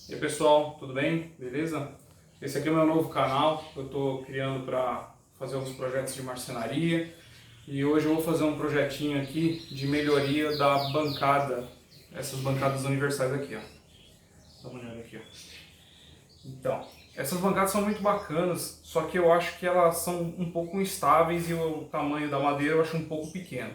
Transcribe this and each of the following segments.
E aí pessoal, tudo bem? Beleza? Esse aqui é o meu novo canal, eu estou criando para fazer alguns projetos de marcenaria e hoje eu vou fazer um projetinho aqui de melhoria da bancada, essas bancadas universais aqui, ó. Dá uma olhada aqui, ó. Então, essas bancadas são muito bacanas, só que eu acho que elas são um pouco instáveis e o tamanho da madeira eu acho um pouco pequeno.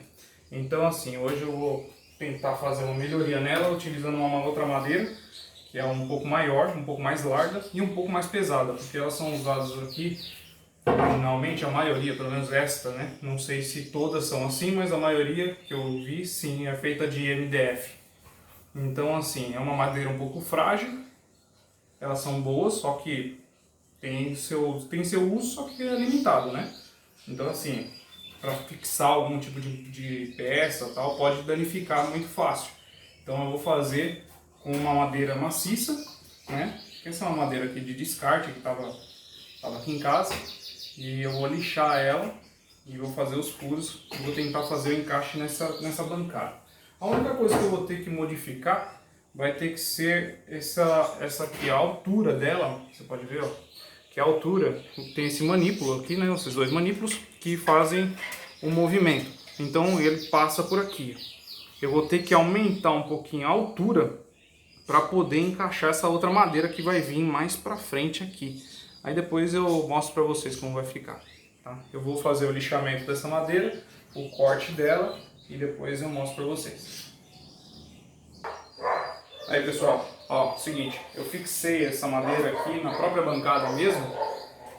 Então assim, hoje eu vou tentar fazer uma melhoria nela utilizando uma outra madeira que é um pouco maior, um pouco mais larga e um pouco mais pesada, porque elas são usadas aqui, originalmente, a maioria, pelo menos esta, né? Não sei se todas são assim, mas a maioria que eu vi, sim, é feita de MDF. Então, assim, é uma madeira um pouco frágil, elas são boas, só que tem seu uso, só que é limitado, né? Então, assim, para fixar algum tipo de peça tal, pode danificar muito fácil. Então eu vou fazer com uma madeira maciça, né? Essa é uma madeira aqui de descarte que estava aqui em casa. E eu vou lixar ela e vou fazer os furos e vou tentar fazer o encaixe nessa bancada. A única coisa que eu vou ter que modificar vai ter que ser essa aqui, a altura dela, você pode ver, ó, que a altura tem esse manípulo aqui, né? Esses dois manípulos que fazem o movimento. Então ele passa por aqui. Eu vou ter que aumentar um pouquinho a altura para poder encaixar essa outra madeira que vai vir mais para frente aqui. Aí depois eu mostro para vocês como vai ficar. Tá? Eu vou fazer o lixamento dessa madeira, o corte dela e depois eu mostro para vocês. Aí pessoal, ó, seguinte, eu fixei essa madeira aqui na própria bancada mesmo,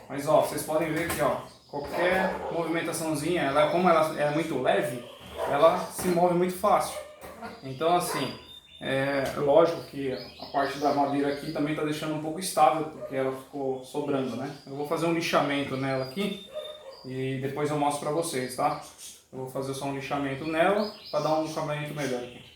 mas ó, vocês podem ver que ó, qualquer movimentaçãozinha, como ela é muito leve, ela se move muito fácil. Então assim, é lógico que a parte da madeira aqui também está deixando um pouco estável, porque ela ficou sobrando, né? Eu vou fazer um lixamento nela aqui e depois eu mostro para vocês, tá? Eu vou fazer só um lixamento nela para dar um acabamento melhor aqui.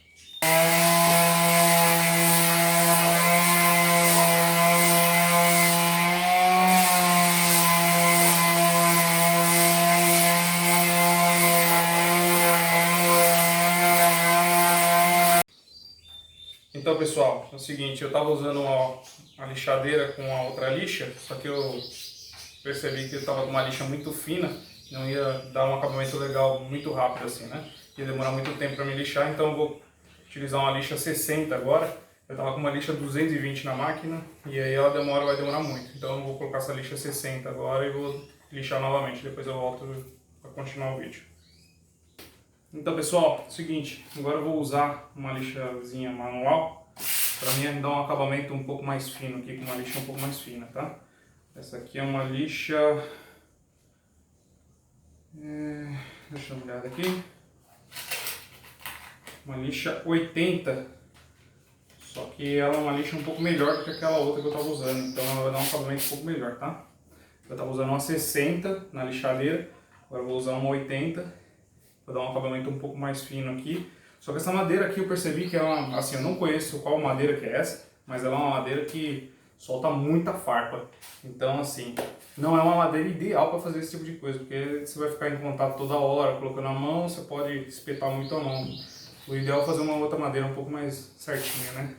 Então pessoal, é o seguinte, eu estava usando a lixadeira com a outra lixa, só que eu percebi que eu estava com uma lixa muito fina, não ia dar um acabamento legal muito rápido assim, né? Ia demorar muito tempo para me lixar, então eu vou utilizar uma lixa 60 agora. Eu estava com uma lixa 220 na máquina e aí ela vai demorar muito. Então eu vou colocar essa lixa 60 agora e vou lixar novamente, depois eu volto para continuar o vídeo. Então pessoal, é o seguinte, agora eu vou usar uma lixazinha manual para mim dar um acabamento um pouco mais fino aqui, com uma lixa um pouco mais fina, tá? Essa aqui é uma lixa, deixa eu dar uma olhada aqui, uma lixa 80, só que ela é uma lixa um pouco melhor do que aquela outra que eu estava usando, então ela vai dar um acabamento um pouco melhor, tá? Eu estava usando uma 60 na lixadeira, agora eu vou usar uma 80. Vou dar um acabamento um pouco mais fino aqui. Só que essa madeira aqui eu percebi que é uma, assim, eu não conheço qual madeira que é essa, mas ela é uma madeira que solta muita farpa. Então assim, não é uma madeira ideal para fazer esse tipo de coisa, porque você vai ficar em contato toda hora, colocando a mão, você pode espetar muito a mão. O ideal é fazer uma outra madeira um pouco mais certinha, né?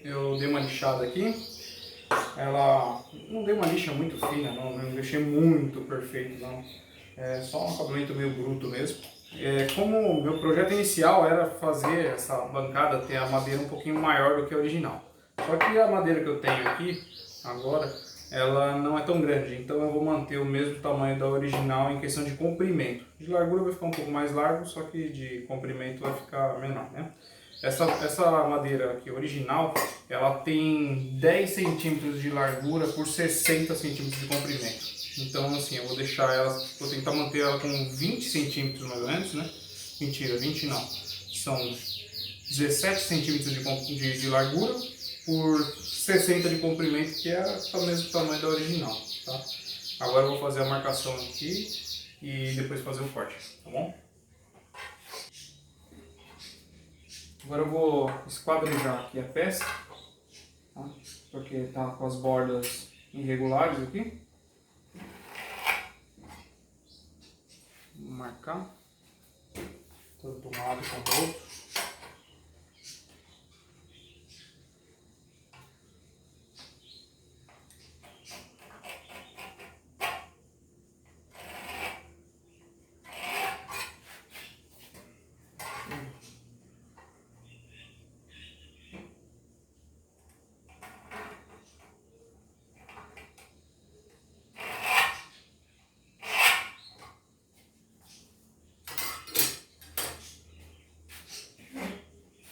Eu dei uma lixada aqui, ela não deu uma lixa muito fina, não deixei muito perfeito, não. É só um acabamento meio bruto mesmo. Como o meu projeto inicial era fazer essa bancada ter a madeira um pouquinho maior do que a original. Só que a madeira que eu tenho aqui agora, ela não é tão grande, então eu vou manter o mesmo tamanho da original em questão de comprimento. De largura vai ficar um pouco mais largo, só que de comprimento vai ficar menor, né? Essa madeira aqui original, ela tem 10 centímetros de largura por 60 centímetros de comprimento. Então assim, eu vou deixar ela, vou tentar manter ela com 20 centímetros mais ou menos, né? Mentira, 20 não. São 17 centímetros de largura por 60 de comprimento, que é o mesmo tamanho da original, tá? Agora eu vou fazer a marcação aqui e depois fazer o corte, tá bom? Agora eu vou esquadrijar aqui a peça, tá? Porque tá com as bordas irregulares aqui. marcar tanto um lado como o outro.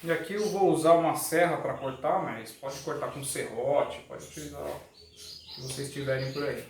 E aqui eu vou usar uma serra para cortar, mas pode cortar com serrote, pode utilizar o que vocês tiverem por aí.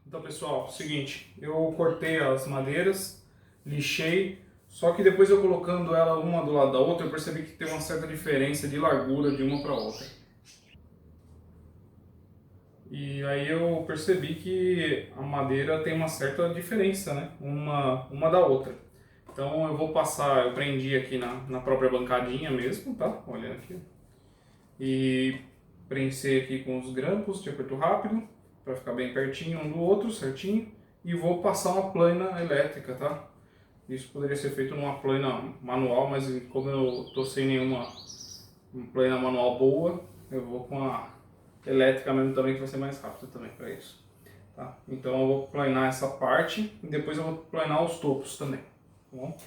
Então pessoal, seguinte, eu cortei as madeiras, lixei, só que depois eu colocando ela uma do lado da outra, eu percebi que tem uma certa diferença de largura de uma para outra. E aí eu percebi que a madeira tem uma certa diferença, né? Uma da outra. Então eu vou passar, eu prendi aqui na própria bancadinha mesmo, tá? Olha aqui. E prensei aqui com os grampos de aperto rápido, para ficar bem pertinho um do outro, certinho. E vou passar uma plana elétrica, tá? Isso poderia ser feito numa plana manual, mas como eu tô sem nenhuma plana manual boa, eu vou com a elétrica mesmo também, que vai ser mais rápido também para isso. Tá? Então eu vou planar essa parte e depois eu vou planar os topos também. Tá bom?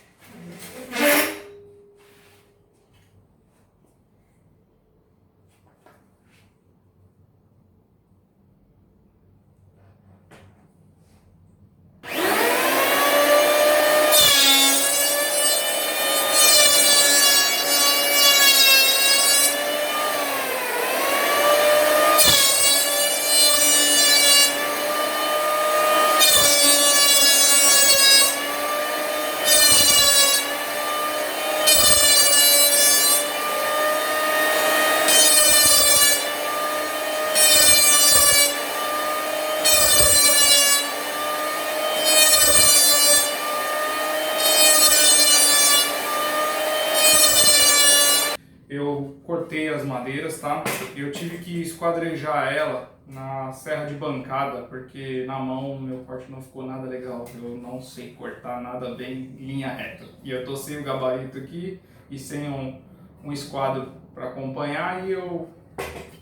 Eu cortei as madeiras, tá? Eu tive que esquadrejar ela na serra de bancada, porque na mão meu corte não ficou nada legal. Eu não sei cortar nada bem em linha reta. E eu tô sem o gabarito aqui e sem um esquadro para acompanhar, e eu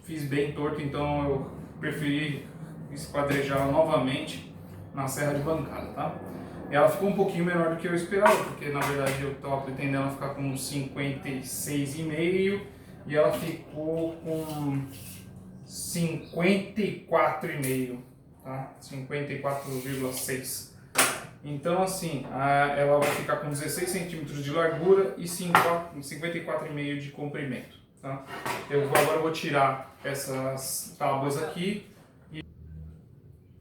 fiz bem torto, então eu preferi esquadrejar novamente na serra de bancada, tá? Ela ficou um pouquinho menor do que eu esperava, porque na verdade eu estava pretendendo ela ficar com 56,5 e ela ficou com 54,5, tá? 54,6. Então assim, ela vai ficar com 16 centímetros de largura e 54,5 de comprimento, tá? Agora eu vou tirar essas tábuas aqui.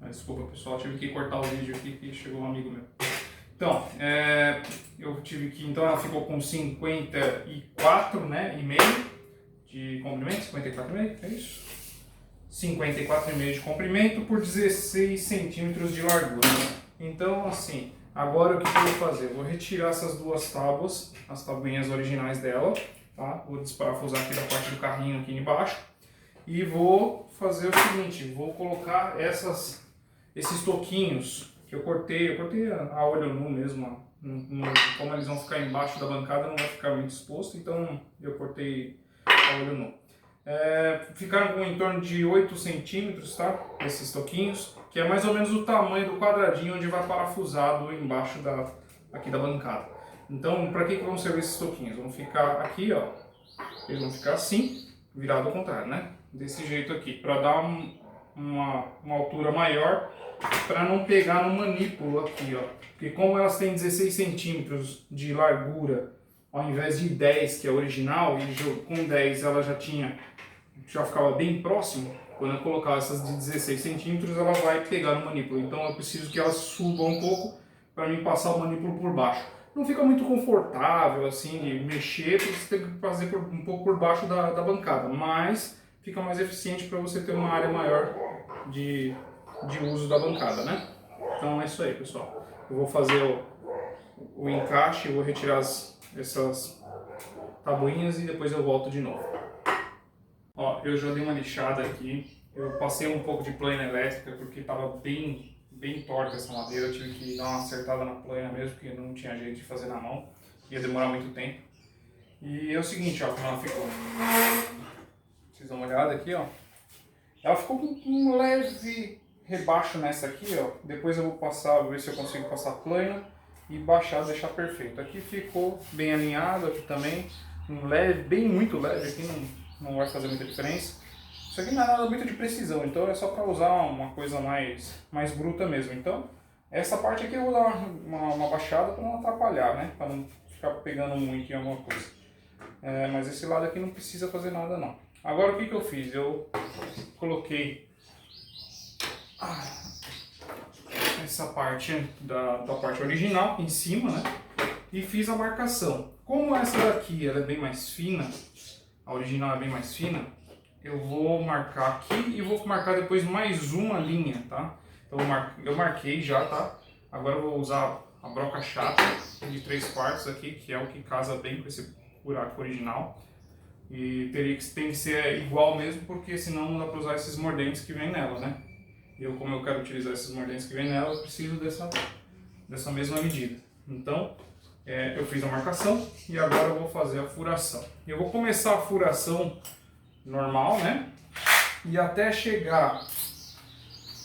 Desculpa pessoal, tive que cortar o vídeo aqui que chegou um amigo meu. Então, eu tive que, então ela ficou com 54, né, e meio de comprimento, 54,5, é isso? 54,5 de comprimento por 16 centímetros de largura. Então, assim, agora o que eu vou fazer? Eu vou retirar essas duas tábuas, as tabuinhas originais dela, tá? Vou desparafusar aqui da parte do carrinho aqui embaixo e vou fazer o seguinte, vou colocar esses toquinhos que eu cortei a olho nu mesmo, como eles vão ficar embaixo da bancada não vai ficar muito exposto, então eu cortei a olho nu. Ficaram com em torno de 8 centímetros, tá? Esses toquinhos, que é mais ou menos o tamanho do quadradinho onde vai parafusado embaixo aqui da bancada. Então, para que vão servir esses toquinhos? Vão ficar aqui, ó, eles vão ficar assim, virado ao contrário, né? Desse jeito aqui, para dar uma altura maior, para não pegar no manípulo aqui, ó. Porque como elas têm 16 centímetros de largura, ao invés de 10, que é original, e com 10 ela já ficava bem próximo, quando eu colocar essas de 16 centímetros, ela vai pegar no manípulo. Então eu preciso que ela suba um pouco para mim passar o manípulo por baixo. não fica muito confortável assim de mexer, porque você tem que fazer um pouco por baixo da bancada, mas fica mais eficiente para você ter uma área maior de uso da bancada, né? Então é isso aí, pessoal. Eu vou fazer o encaixe, eu vou retirar essas tabuinhas e depois eu volto de novo. Ó, eu já dei uma lixada aqui, eu passei um pouco de plana elétrica porque estava bem torta essa madeira, eu tive que dar uma acertada na plana mesmo, porque não tinha jeito de fazer na mão, ia demorar muito tempo. E é o seguinte, ó, como ela ficou. Vocês dão uma olhada aqui, ó. Ela ficou com um leve rebaixo nessa aqui, ó. Depois eu vou passar, vou ver se eu consigo passar plana e baixar, deixar perfeito. Aqui ficou bem alinhado, aqui também, um leve, muito leve, aqui não vai fazer muita diferença. Isso aqui não é nada muito de precisão, então é só para usar uma coisa mais bruta mesmo. Então, essa parte aqui eu vou dar uma baixada para não atrapalhar, né? Para não ficar pegando muito em alguma coisa. Mas esse lado aqui não precisa fazer nada não. Agora o que eu fiz? Eu coloquei essa parte da parte original em cima, né? E fiz a marcação. Como essa daqui ela é bem mais fina, a original é bem mais fina, eu vou marcar aqui e vou marcar depois mais uma linha, tá? Então eu marquei já, tá? Agora eu vou usar a broca chata de 3/4 aqui, que é o que casa bem com esse buraco original. E tem que ser igual mesmo, porque senão não dá para usar esses mordentes que vem nela, né? Como eu quero utilizar esses mordentes que vem nela, eu preciso dessa mesma medida. Então, eu fiz a marcação e agora eu vou fazer a furação. Eu vou começar a furação normal, né? E até chegar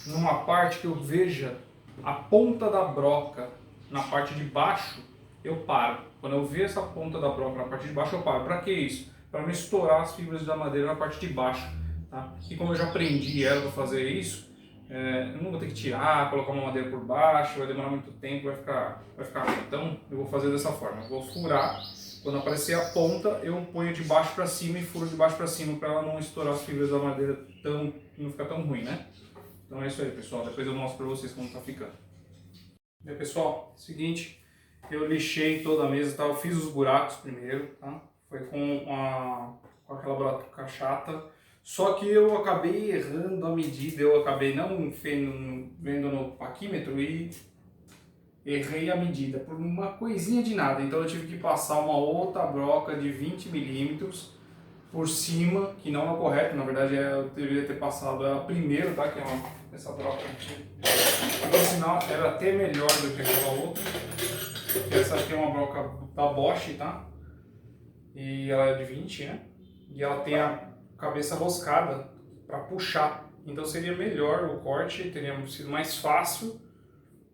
numa parte que eu veja a ponta da broca na parte de baixo, eu paro. Quando eu ver essa ponta da broca na parte de baixo, eu paro. Para que isso? Para não estourar as fibras da madeira na parte de baixo, tá? E como eu já prendi ela para fazer isso, eu não vou ter que tirar, colocar uma madeira por baixo, vai demorar muito tempo, vai ficar ruim. Então eu vou fazer dessa forma, eu vou furar, quando aparecer a ponta eu ponho de baixo para cima e furo de baixo para cima para ela não estourar as fibras da madeira, não ficar tão ruim, né? Então é isso aí, pessoal, depois eu mostro para vocês como tá ficando. E aí, pessoal, seguinte, eu lixei toda a mesa, tá? Eu fiz os buracos primeiro, tá? Foi com aquela broca chata. Só que eu acabei errando a medida, eu acabei não vendo no paquímetro e errei a medida por uma coisinha de nada. Então eu tive que passar uma outra broca de 20 milímetros por cima, que não é o correto, na verdade eu deveria ter passado ela primeiro, tá? Que é essa broca aqui. Por sinal, era até melhor do que aquela outra. Essa aqui é uma broca da Bosch, tá? E ela é de 20, né? E ela tem a cabeça roscada para puxar, então seria melhor o corte, teria sido mais fácil,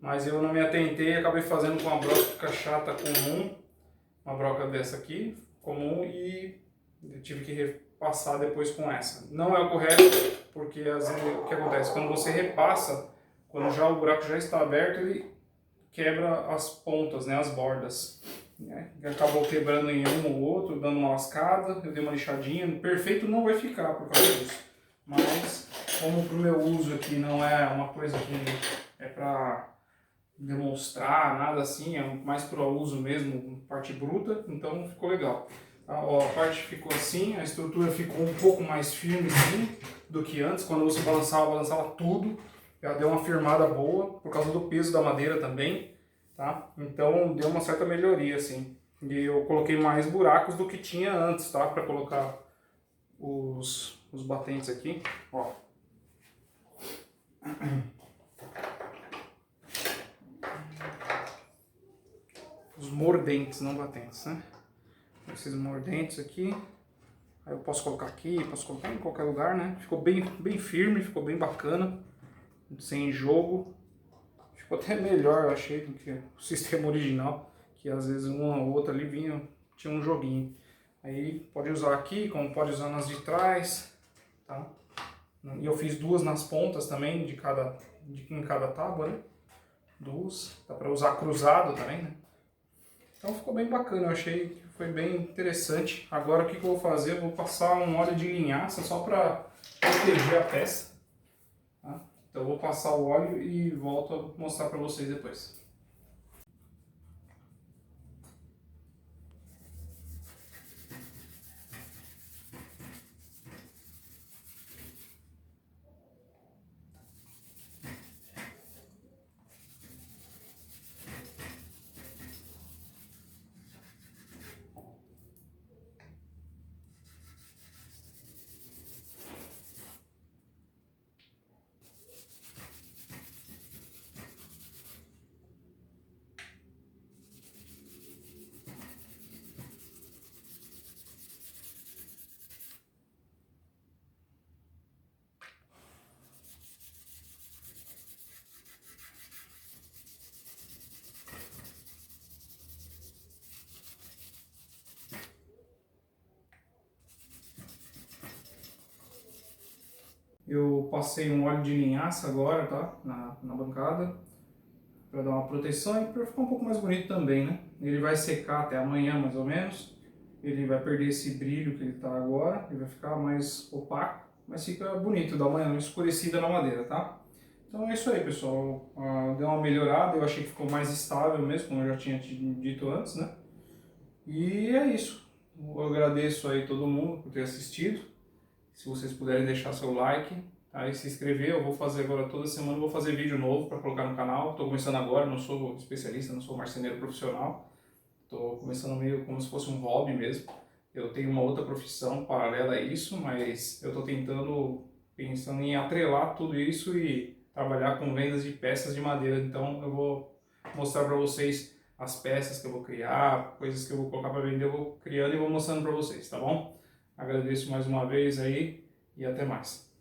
mas eu não me atentei e acabei fazendo com uma broca chata comum, uma broca dessa aqui, comum, e eu tive que repassar depois com essa. Não é o correto, porque às vezes o que acontece, quando você repassa, quando já o buraco já está aberto, ele quebra as pontas, né, as bordas. Acabou quebrando em um ou outro, dando uma lascada, eu dei uma lixadinha, perfeito não vai ficar por causa disso, mas como pro meu uso aqui não é uma coisa que é para demonstrar, nada assim, é mais para uso mesmo, parte bruta, então ficou legal. A parte ficou assim, a estrutura ficou um pouco mais firme sim, do que antes, quando você balançava tudo, já deu uma firmada boa, por causa do peso da madeira também. Tá? Então deu uma certa melhoria assim. E eu coloquei mais buracos do que tinha antes, tá? Para colocar os batentes aqui, ó. Os mordentes, não batentes, né? Esses mordentes aqui. Aí eu posso colocar aqui, posso colocar em qualquer lugar, né? Ficou bem firme, ficou bem bacana, sem jogo. Ficou até melhor, eu achei, do que o sistema original, que às vezes uma ou outra ali tinha um joguinho. Aí pode usar aqui, como pode usar nas de trás, tá? E eu fiz duas nas pontas também, em cada tábua, né? Duas, dá pra usar cruzado também, né? Então ficou bem bacana, eu achei que foi bem interessante. Agora o que eu vou fazer? Eu vou passar um óleo de linhaça só para proteger a peça. Tá? Então eu vou passar o óleo e volto a mostrar para vocês depois. passei um óleo de linhaça agora, tá? Na bancada, para dar uma proteção e para ficar um pouco mais bonito também, né? Ele vai secar até amanhã mais ou menos. Ele vai perder esse brilho que ele tá agora, ele vai ficar mais opaco, mas fica bonito, dá uma escurecida na madeira, tá? Então é isso aí, pessoal. Deu uma melhorada, eu achei que ficou mais estável mesmo, como eu já tinha dito antes, né? E é isso. Eu agradeço aí todo mundo por ter assistido. Se vocês puderem deixar seu like, tá? E se inscrever, eu vou fazer agora toda semana, eu vou fazer vídeo novo para colocar no canal. Estou começando agora, não sou especialista, não sou marceneiro profissional. Estou começando meio como se fosse um hobby mesmo. Eu tenho uma outra profissão paralela a isso, mas eu estou pensando em atrelar tudo isso e trabalhar com vendas de peças de madeira. Então eu vou mostrar para vocês as peças que eu vou criar, coisas que eu vou colocar para vender, eu vou criando e vou mostrando para vocês, tá bom? Agradeço mais uma vez aí e até mais.